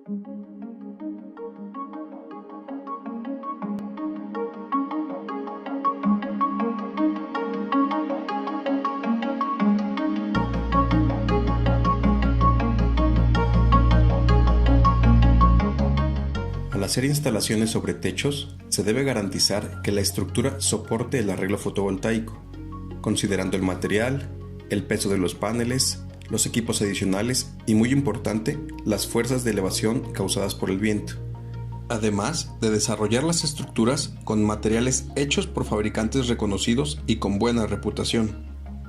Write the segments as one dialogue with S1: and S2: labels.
S1: Al hacer instalaciones sobre techos, se debe garantizar que la estructura soporte el arreglo fotovoltaico, considerando el material, el peso de los paneles, los equipos adicionales y, muy importante, las fuerzas de elevación causadas por el viento. Además de desarrollar las estructuras con materiales hechos por fabricantes reconocidos y con buena reputación.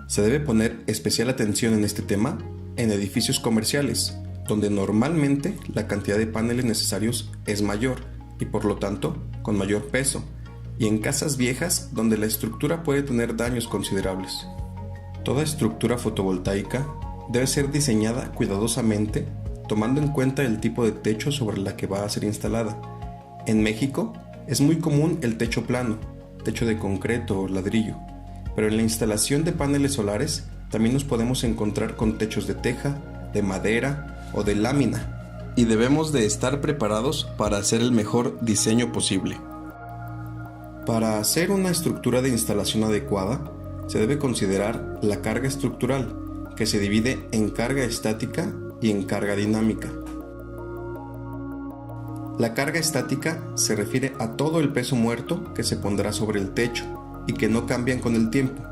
S1: Se debe poner especial atención en este tema en edificios comerciales, donde normalmente la cantidad de paneles necesarios es mayor y por lo tanto con mayor peso, y en casas viejas donde la estructura puede tener daños considerables. Toda estructura fotovoltaica debe ser diseñada cuidadosamente, tomando en cuenta el tipo de techo sobre la que va a ser instalada. En México es muy común el techo plano, techo de concreto o ladrillo, pero en la instalación de paneles solares también nos podemos encontrar con techos de teja, de madera o de lámina, y debemos de estar preparados para hacer el mejor diseño posible. Para hacer una estructura de instalación adecuada, se debe considerar la carga estructural, que se divide en carga estática y en carga dinámica. La carga estática se refiere a todo el peso muerto que se pondrá sobre el techo y que no cambian con el tiempo,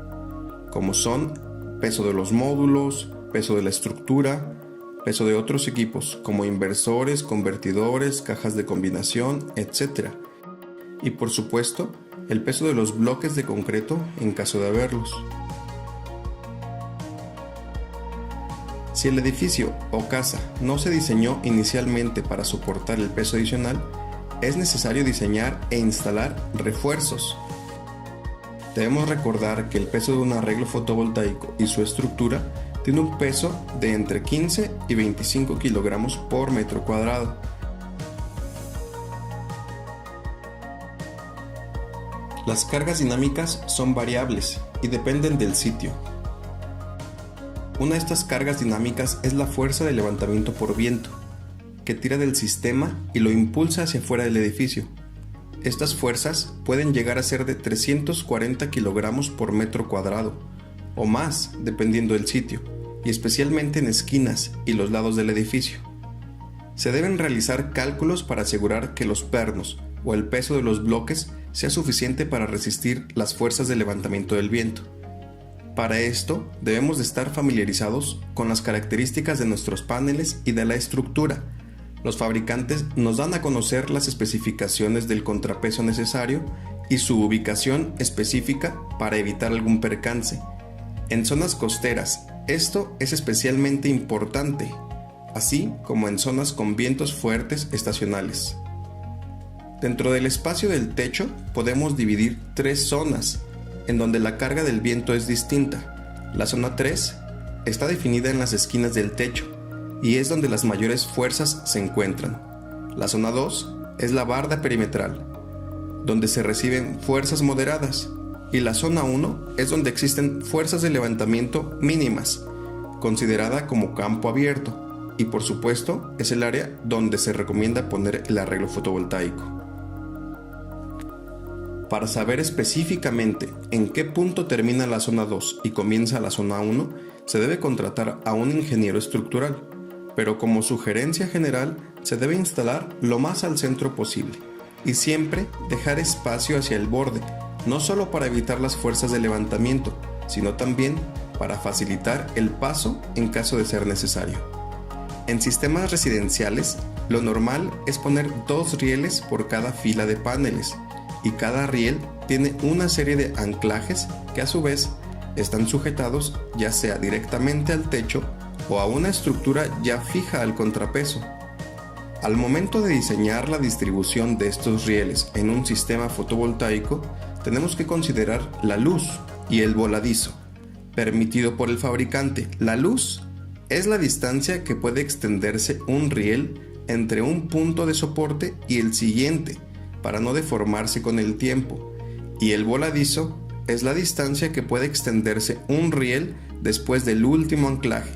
S1: como son peso de los módulos, peso de la estructura, peso de otros equipos como inversores, convertidores, cajas de combinación, etc. Y por supuesto, el peso de los bloques de concreto en caso de haberlos. Si el edificio o casa no se diseñó inicialmente para soportar el peso adicional, es necesario diseñar e instalar refuerzos. Debemos recordar que el peso de un arreglo fotovoltaico y su estructura tiene un peso de entre 15 y 25 kilogramos por metro cuadrado. Las cargas dinámicas son variables y dependen del sitio. Una de estas cargas dinámicas es la fuerza de levantamiento por viento, que tira del sistema y lo impulsa hacia afuera del edificio. Estas fuerzas pueden llegar a ser de 340 kilogramos por metro cuadrado, o más, dependiendo del sitio, y especialmente en esquinas y los lados del edificio. Se deben realizar cálculos para asegurar que los pernos o el peso de los bloques sea suficiente para resistir las fuerzas de levantamiento del viento. Para esto, debemos de estar familiarizados con las características de nuestros paneles y de la estructura. Los fabricantes nos dan a conocer las especificaciones del contrapeso necesario y su ubicación específica para evitar algún percance. En zonas costeras, esto es especialmente importante, así como en zonas con vientos fuertes estacionales. Dentro del espacio del techo podemos dividir 3 zonas, en donde la carga del viento es distinta. La zona 3 está definida en las esquinas del techo y es donde las mayores fuerzas se encuentran. La zona 2 es la barda perimetral, donde se reciben fuerzas moderadas, y la zona 1 es donde existen fuerzas de levantamiento mínimas, considerada como campo abierto, y por supuesto es el área donde se recomienda poner el arreglo fotovoltaico. Para saber específicamente en qué punto termina la zona 2 y comienza la zona 1, se debe contratar a un ingeniero estructural, pero como sugerencia general se debe instalar lo más al centro posible y siempre dejar espacio hacia el borde, no solo para evitar las fuerzas de levantamiento, sino también para facilitar el paso en caso de ser necesario. En sistemas residenciales, lo normal es poner 2 rieles por cada fila de paneles, y cada riel tiene una serie de anclajes que a su vez están sujetados ya sea directamente al techo o a una estructura ya fija al contrapeso. Al momento de diseñar la distribución de estos rieles en un sistema fotovoltaico, tenemos que considerar la luz y el voladizo permitido por el fabricante. La luz es la distancia que puede extenderse un riel entre un punto de soporte y el siguiente para no deformarse con el tiempo, y el voladizo es la distancia que puede extenderse un riel después del último anclaje.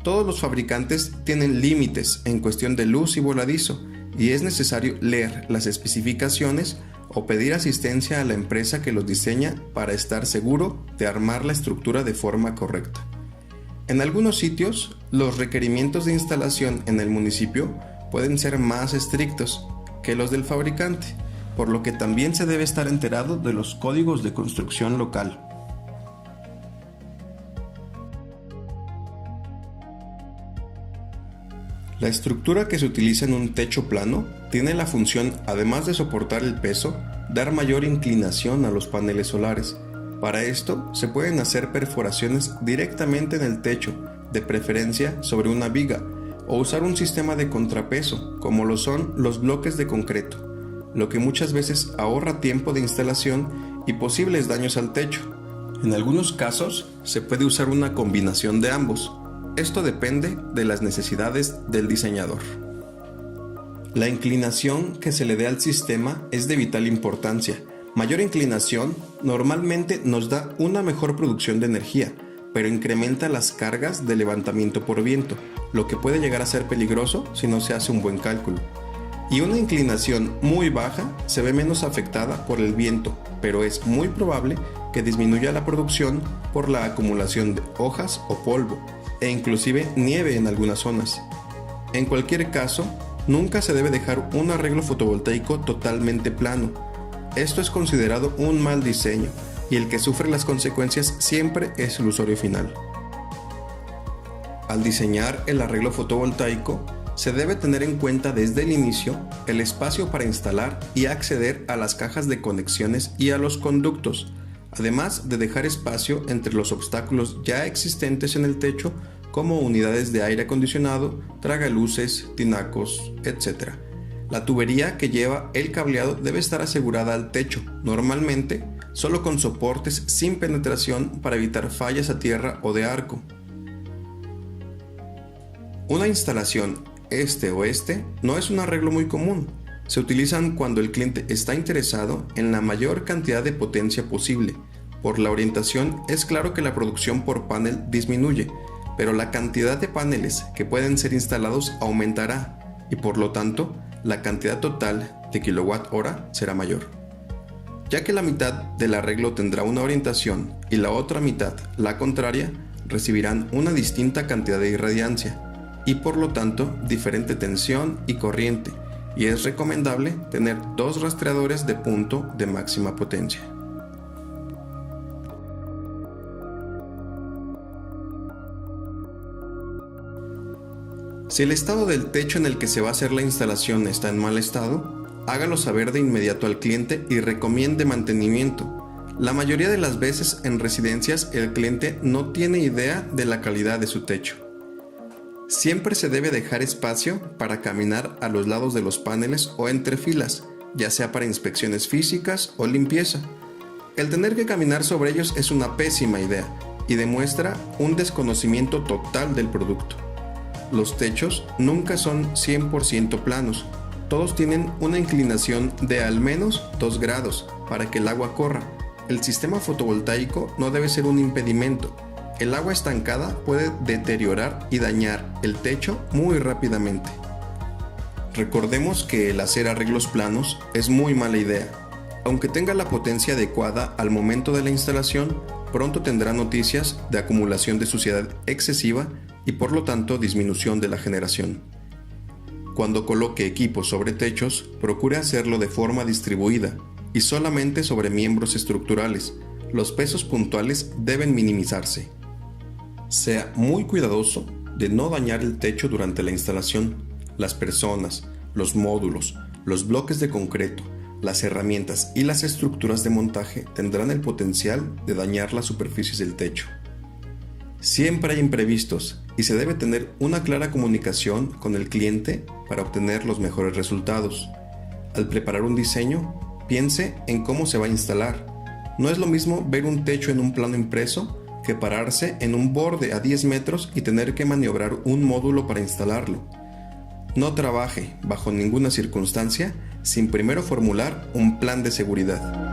S1: Todos los fabricantes tienen límites en cuestión de luz y voladizo, y es necesario leer las especificaciones o pedir asistencia a la empresa que los diseña para estar seguro de armar la estructura de forma correcta. En algunos sitios, los requerimientos de instalación en el municipio pueden ser más estrictos que los del fabricante, por lo que también se debe estar enterado de los códigos de construcción local. La estructura que se utiliza en un techo plano tiene la función, además de soportar el peso, dar mayor inclinación a los paneles solares. Para esto se pueden hacer perforaciones directamente en el techo, de preferencia sobre una viga, o usar un sistema de contrapeso, como lo son los bloques de concreto, lo que muchas veces ahorra tiempo de instalación y posibles daños al techo. En algunos casos se puede usar una combinación de ambos. Esto depende de las necesidades del diseñador. La inclinación que se le dé al sistema es de vital importancia. Mayor inclinación normalmente nos da una mejor producción de energía, pero incrementa las cargas de levantamiento por viento, lo que puede llegar a ser peligroso si no se hace un buen cálculo. Y una inclinación muy baja se ve menos afectada por el viento, pero es muy probable que disminuya la producción por la acumulación de hojas o polvo, e inclusive nieve en algunas zonas. En cualquier caso, nunca se debe dejar un arreglo fotovoltaico totalmente plano. Esto es considerado un mal diseño, y el que sufre las consecuencias siempre es el usuario final. Al diseñar el arreglo fotovoltaico, se debe tener en cuenta desde el inicio el espacio para instalar y acceder a las cajas de conexiones y a los conductos, además de dejar espacio entre los obstáculos ya existentes en el techo, como unidades de aire acondicionado, tragaluces, tinacos, etc. La tubería que lleva el cableado debe estar asegurada al techo, normalmente solo con soportes sin penetración para evitar fallas a tierra o de arco. Una instalación este-oeste no es un arreglo muy común. Se utilizan cuando el cliente está interesado en la mayor cantidad de potencia posible. Por la orientación es claro que la producción por panel disminuye, pero la cantidad de paneles que pueden ser instalados aumentará y por lo tanto la cantidad total de kilowatt-hora será mayor. Ya que la mitad del arreglo tendrá una orientación y la otra mitad la contraria, recibirán una distinta cantidad de irradiancia y por lo tanto diferente tensión y corriente, y es recomendable tener 2 rastreadores de punto de máxima potencia. Si el estado del techo en el que se va a hacer la instalación está en mal estado, hágalo saber de inmediato al cliente y recomiende mantenimiento. La mayoría de las veces en residencias el cliente no tiene idea de la calidad de su techo. Siempre se debe dejar espacio para caminar a los lados de los paneles o entre filas, ya sea para inspecciones físicas o limpieza. El tener que caminar sobre ellos es una pésima idea y demuestra un desconocimiento total del producto. Los techos nunca son 100% planos, todos tienen una inclinación de al menos 2 grados para que el agua corra. El sistema fotovoltaico no debe ser un impedimento. El agua estancada puede deteriorar y dañar el techo muy rápidamente. Recordemos que el hacer arreglos planos es muy mala idea. Aunque tenga la potencia adecuada al momento de la instalación, pronto tendrá noticias de acumulación de suciedad excesiva y por lo tanto disminución de la generación. Cuando coloque equipos sobre techos, procure hacerlo de forma distribuida y solamente sobre miembros estructurales. Los pesos puntuales deben minimizarse. Sea muy cuidadoso de no dañar el techo durante la instalación. Las personas, los módulos, los bloques de concreto, las herramientas y las estructuras de montaje tendrán el potencial de dañar las superficies del techo. Siempre hay imprevistos y se debe tener una clara comunicación con el cliente para obtener los mejores resultados. Al preparar un diseño, piense en cómo se va a instalar. No es lo mismo ver un techo en un plano impreso que pararse en un borde a 10 metros y tener que maniobrar un módulo para instalarlo. No trabaje bajo ninguna circunstancia sin primero formular un plan de seguridad.